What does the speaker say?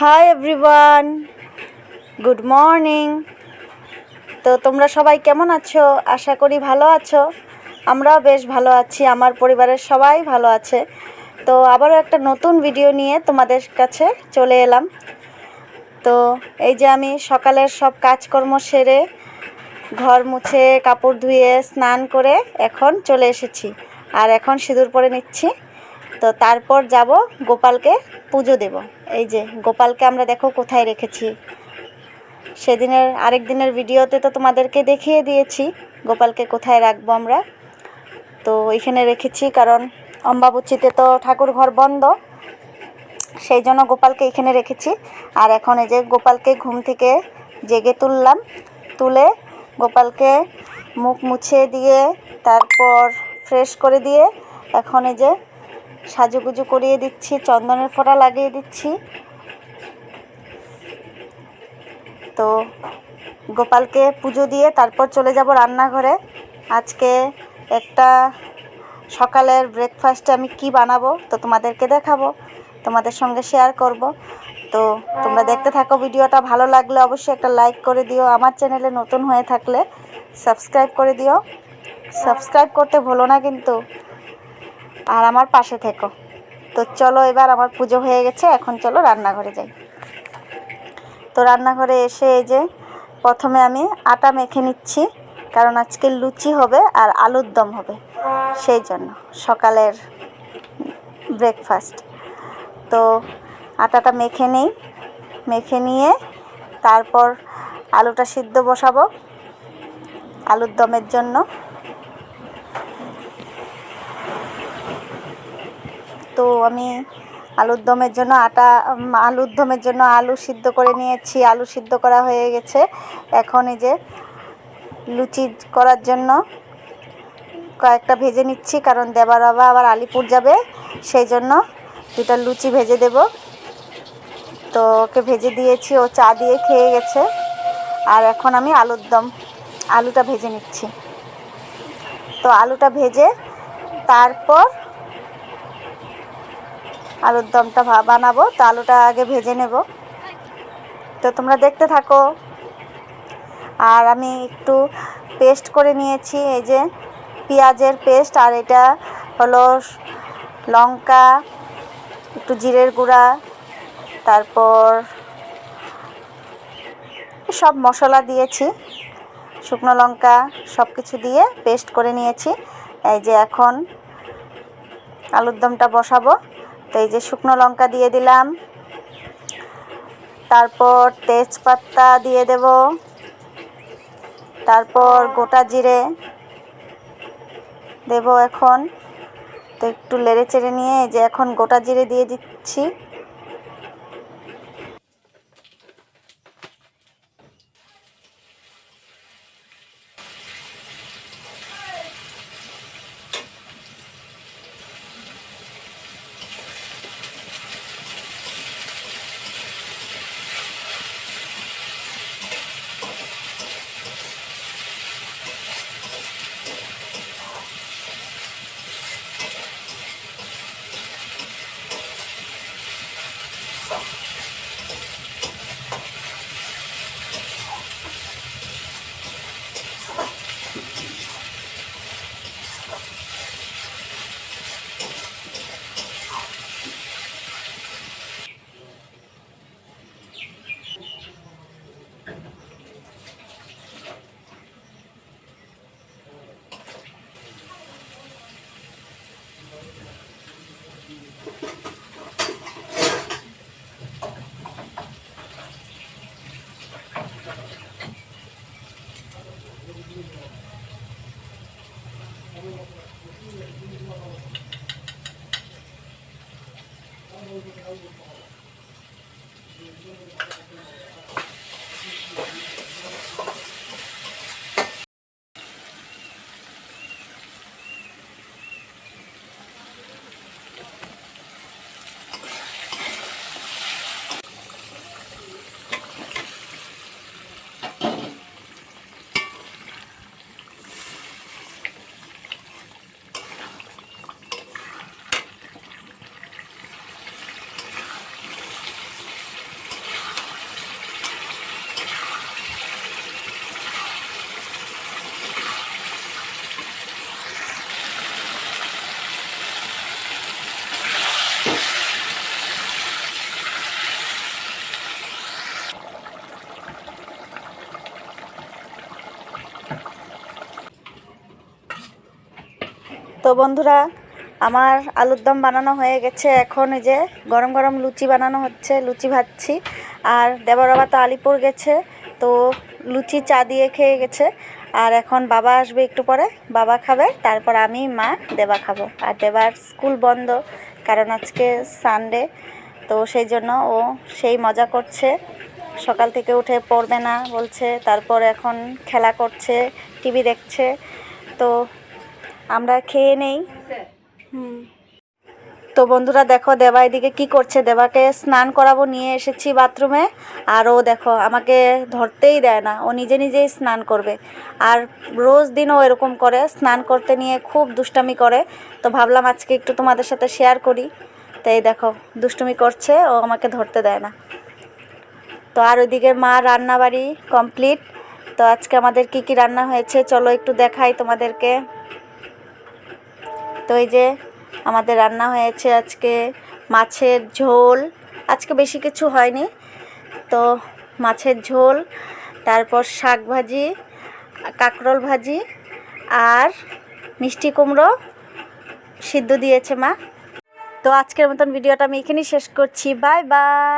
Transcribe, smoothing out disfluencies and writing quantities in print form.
Hi everyone, good morning. তো তোমরা সবাই কেমন আছো? আশা করি ভালো আছো। আমরাও বেশ ভালো আছি, আমার পরিবারের সবাই ভালো আছে। তো আবারও একটা নতুন ভিডিও নিয়ে তোমাদের কাছে চলে এলাম। তো এই যে আমি সকালের সব কাজকর্ম সেরে ঘর মুছে কাপড় ধুয়ে স্নান করে এখন চলে এসেছি, আর এখন সিঁদুর পরে নিচ্ছি। তো তারপর যাব গোপালকে পুজো দেব। এই যে গোপালকে আমরা দেখো কোথায় রেখেছি। সেদিনের আরেক দিনের ভিডিওতে তো তোমাদেরকে দেখিয়ে দিয়েছি গোপালকে কোথায় রাখবো আমরা। তো এখানে রেখেছি, কারণ অম্বাবুচিতে তো ঠাকুর ঘর বন্ধ, সেই জন্য গোপালকে এখানে রেখেছি। আর এখন এই যে গোপালকে ঘুম থেকে জেগে তুললাম, তুলে গোপালকে মুখ মুছে দিয়ে তারপর ফ্রেশ করে দিয়ে এখন এই যে সাজুগুজু করিয়ে দিচ্ছি, চন্দনের ফোঁটা লাগিয়ে দিচ্ছি। তো গোপালকে পুজো দিয়ে তারপর চলে যাব রান্নাঘরে। আজকে একটা সকালের ব্রেকফাস্টে আমি কি বানাবো তো তোমাদেরকে দেখাবো, তোমাদের সঙ্গে শেয়ার করব। তো তোমরা দেখতে থাকো ভিডিওটা। ভালো লাগলে অবশ্যই একটা লাইক করে দিও, আমার চ্যানেলে নতুন হয়ে থাকলে সাবস্ক্রাইব করে দিও। সাবস্ক্রাইব করতে ভুলো না কিন্তু, আর আমার পাশে থেকো। তো চলো, এবার আমার পুজো হয়ে গেছে, এখন চলো রান্নাঘরে যাই। তো রান্নাঘরে এসে এই যে প্রথমে আমি আটা মেখে নিচ্ছি, কারণ আজকে লুচি হবে আর আলুর দম হবে, সেই জন্য সকালের ব্রেকফাস্ট। তো আটাটা মেখে নিই, মেখে নিয়ে তারপর আলুটা সিদ্ধ বসাবো আলুর দমের জন্য। তো আমি আলুর দমের জন্য আলু সিদ্ধ করে নিয়েছি, আলু সিদ্ধ করা হয়ে গেছে। এখন এই যে লুচি করার জন্য কয়েকটা ভেজে নিচ্ছি, কারণ দেবার বাবা আবার আলিপুর যাবে, সেই জন্য দুটা লুচি ভেজে দেব। তো ওকে ভেজে দিয়েছি, ও চা দিয়ে খেয়ে গেছে। আর এখন আমি আলুটা ভেজে নিচ্ছি। তো আলুটা ভেজে তারপর আলুর দমটা বানাবো। তো আলুটা আগে ভেজে নেব, তো তোমরা দেখতে থাকো। আর আমি একটু পেস্ট করে নিয়েছি, এই যে পেঁয়াজের পেস্ট, আর এটা হলো লঙ্কা, একটু জিরের গুঁড়া, তারপর সব মশলা দিয়েছি, শুকনো লঙ্কা সব কিছু দিয়ে পেস্ট করে নিয়েছি। এই যে এখন আলুর দমটা বসাবো। তো এই যে শুকনো লঙ্কা দিয়ে দিলাম, তারপর তেজপাতা দিয়ে দেব, তারপর গোটা জিরে দেব এখন। তো একটু নেড়ে চেড়ে নিয়ে এই যে এখন গোটা জিরে দিয়ে দিচ্ছি। তো বন্ধুরা, আমার আলুর দম বানানো হয়ে গেছে। এখন এই যে গরম গরম লুচি বানানো হচ্ছে, লুচি ভাজছি। আর দেবর বাবা তো আলিপুর গেছে, তো লুচি চা দিয়ে খেয়ে গেছে। আর এখন বাবা আসবে একটু পরে, বাবা খাবে, তারপর আমি, মা, দেবা খাবো। আর দেবার স্কুল বন্ধ, কারণ আজকে সানডে, তো সেই জন্য ও সেই মজা করছে। সকাল থেকে উঠে পড়বে না বলছে, তারপর এখন খেলা করছে, টিভি দেখছে। তো আমরা খেয়ে নেই। তো বন্ধুরা দেখো, দেবা এদিকে কি করছে। দেবাকে স্নান করাবো নিয়ে এসেছি বাথরুমে, আর ও দেখো আমাকে ধরতেই দেয় না, ও নিজে নিজেই স্নান করবে। আর রোজ দিন ও এরকম করে, স্নান করতে নিয়ে খুব দুষ্টামি করে। তো ভাবলাম আজকে একটু তোমাদের সাথে শেয়ার করি। তাই দেখো দুষ্টুমি করছে, ও আমাকে ধরতে দেয় না। তো আর ওইদিকে মা রান্নাবাড়ি কমপ্লিট। তো আজকে আমাদের কি কি রান্না হয়েছে চলো একটু দেখাই তোমাদেরকে। তো এই যে আমাদের রান্না হয়েছে আজকে মাছের ঝোল। আজকে বেশি কিছু হয়নি, তো মাছের ঝোল, তারপর শাক ভাজি, কাঁকরোল ভাজি, আর মিষ্টি কুমড়ো সিদ্ধ দিয়েছে মা। তো আজকের মতন ভিডিওটা আমি এখানেই শেষ করছি। Bye bye.